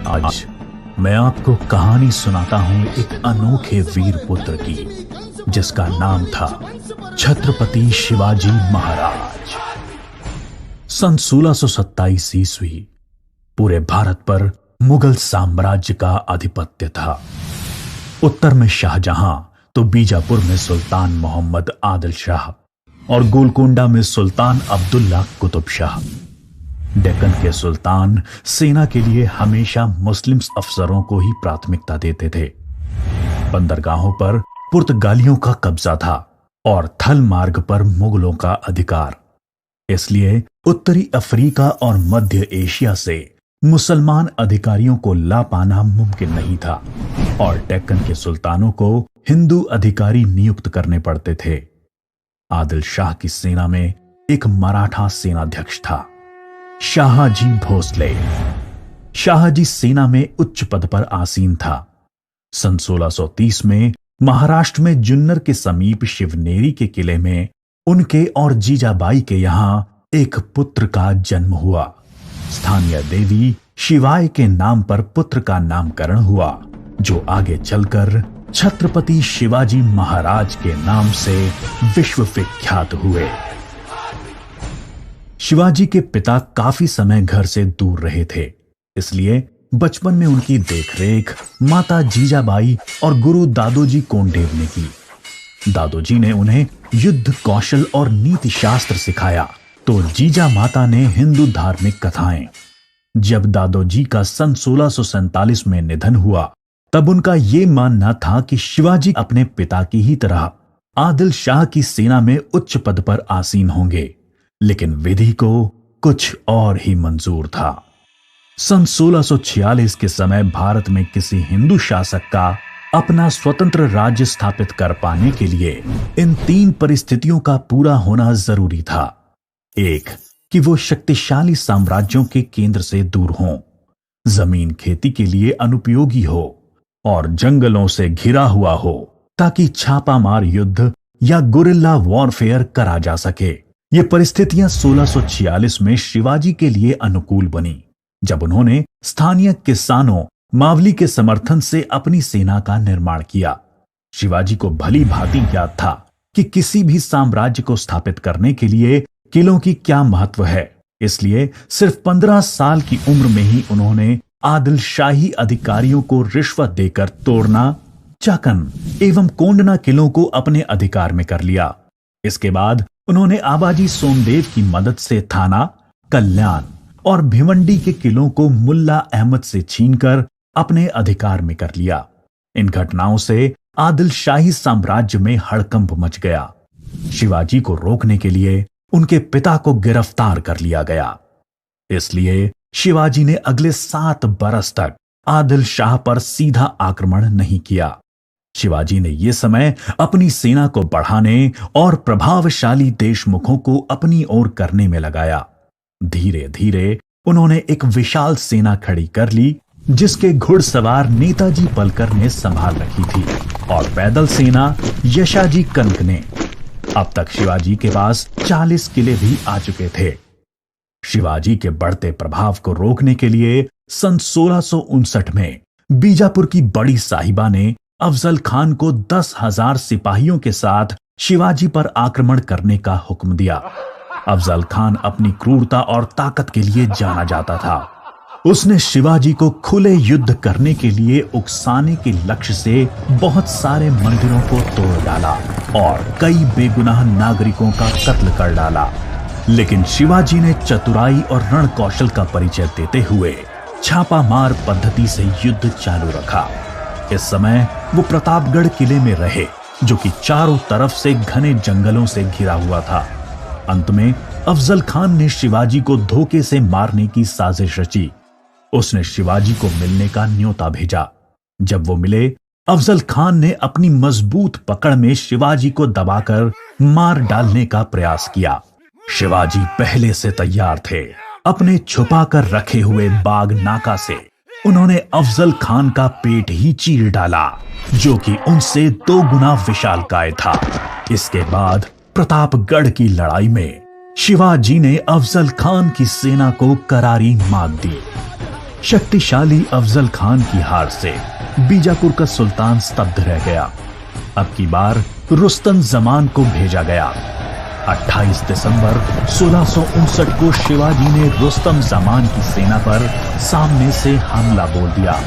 आज मैं आपको कहानी सुनाता हूं एक अनोखे वीर पुत्र की, जिसका नाम था छत्रपति शिवाजी महाराज। सन 1627 ईस्वी पूरे भारत पर मुगल साम्राज्य का आधिपत्य था। उत्तर में शाहजहां तो बीजापुर में सुल्तान मोहम्मद आदिल शाह और गोलकोंडा में सुल्तान अब्दुल्ला कुतुब शाह। डेक्कन के सुल्तान सेना के लिए हमेशा मुस्लिम अफसरों को ही प्राथमिकता देते थे। बंदरगाहों पर पुर्तगालियों का कब्जा था और थल मार्ग पर मुगलों का अधिकार। इसलिए उत्तरी अफ्रीका और मध्य एशिया से मुसलमान अधिकारियों को ला पाना मुमकिन नहीं था और डेक्कन के सुल्तानों को हिंदू अधिकारी नियुक्त करने पड़ते थे। आदिल शाह की सेना में एक मराठा सेनाध्यक्ष था, शाहजी भोसले। शाहजी सेना में उच्च पद पर आसीन था। सन 1630 में महाराष्ट्र में जुन्नर के समीप शिवनेरी के किले में उनके और जीजाबाई के यहां एक पुत्र का जन्म हुआ। स्थानीय देवी शिवाय के नाम पर पुत्र का नामकरण हुआ, जो आगे चलकर छत्रपति शिवाजी महाराज के नाम से विश्व विख्यात हुए। शिवाजी के पिता काफी समय घर से दूर रहे थे, इसलिए बचपन में उनकी देखरेख माता जीजाबाई और गुरु दादोजी कोंडेव ने की। दादोजी ने उन्हें युद्ध कौशल और नीति शास्त्र सिखाया, तो जीजा माता ने हिंदू धार्मिक कथाएं। जब दादोजी का सन 1647 में निधन हुआ, तब उनका यह मानना था कि शिवाजी अपने पिता की ही तरह आदिल शाह की सेना में उच्च पद पर आसीन होंगे, लेकिन विधि को कुछ और ही मंजूर था। सन 1646 के समय भारत में किसी हिंदू शासक का अपना स्वतंत्र राज्य स्थापित कर पाने के लिए इन तीन परिस्थितियों का पूरा होना जरूरी था। एक, कि वो शक्तिशाली साम्राज्यों के केंद्र से दूर हों, जमीन खेती के लिए अनुपयोगी हो और जंगलों से घिरा हुआ हो, ताकि छापामार युद्ध या गुरिल्ला वॉरफेयर करा जा सके। ये परिस्थितियां 1646 में शिवाजी के लिए अनुकूल बनी, जब उन्होंने स्थानीय किसानों मावली के समर्थन से अपनी सेना का निर्माण किया। शिवाजी को भली भांति ज्ञात था कि किसी भी साम्राज्य को स्थापित करने के लिए किलों की क्या महत्व है, इसलिए सिर्फ 15 साल की उम्र में ही उन्होंने आदिल शाही अधिकारियों को रिश्वत देकर तोड़ना, चाकन एवं कोंडना किलों को अपने अधिकार में कर लिया। इसके बाद उन्होंने आबाजी सोमदेव की मदद से थाना, कल्याण और भिवंडी के किलों को मुल्ला अहमद से छीनकर अपने अधिकार में कर लिया। इन घटनाओं से आदिल शाही साम्राज्य में हड़कंप मच गया। शिवाजी को रोकने के लिए उनके पिता को गिरफ्तार कर लिया गया। इसलिए शिवाजी ने अगले 7 बरस तक आदिल शाह पर सीधा आक्रमण नहीं किया। शिवाजी ने यह समय अपनी सेना को बढ़ाने और प्रभावशाली देशमुखों को अपनी ओर करने में लगाया। धीरे धीरे उन्होंने एक विशाल सेना खड़ी कर ली, जिसके घुड़सवार नेताजी पलकर ने संभाल रखी थी और पैदल सेना यशाजी कनक ने। अब तक शिवाजी के पास 40 किले भी आ चुके थे। शिवाजी के बढ़ते प्रभाव को रोकने के लिए सन 1659 में बीजापुर की बड़ी साहिबा ने अफजल खान को 10,000 सिपाहियों के साथ शिवाजी पर आक्रमण करने का हुक्म दिया। अफजल खान अपनी क्रूरता और ताकत के लिए जाना जाता था। उसने शिवाजी को खुले युद्ध करने के लिए उकसाने के लक्ष्य से बहुत सारे मंदिरों को तोड़ डाला और कई बेगुनाह नागरिकों का कत्ल कर डाला। लेकिन शिवाजी ने चतुराई और रण कौशल का परिचय देते हुए छापामार पद्धति से युद्ध चालू रखा। इस समय वो प्रतापगढ़ किले में रहे, जो कि चारों तरफ से घने जंगलों से घिरा हुआ था। अंत में अफजल खान ने शिवाजी को धोखे से मारने की साजिश रची। उसने शिवाजी को मिलने का न्योता भेजा। जब वो मिले, अफजल खान ने अपनी मजबूत पकड़ में शिवाजी को दबाकर मार डालने का प्रयास किया। शिवाजी पहले से तैयार थे। अपने छुपाकर रखे हुए बाग नाका से उन्होंने अफजल खान का पेट ही चीर डाला, जो कि उनसे 2 गुना विशालकाय था। इसके बाद प्रतापगढ़ की लड़ाई में शिवाजी ने अफजल खान की सेना को करारी मात दी। शक्तिशाली अफजल खान की हार से बीजापुर का सुल्तान स्तब्ध रह गया। अब की बार रुस्तम जमान को भेजा गया। 28 दिसंबर 1659 को शिवाजी ने रुस्तम जमान की सेना पर सामने से हमला बोल दिया।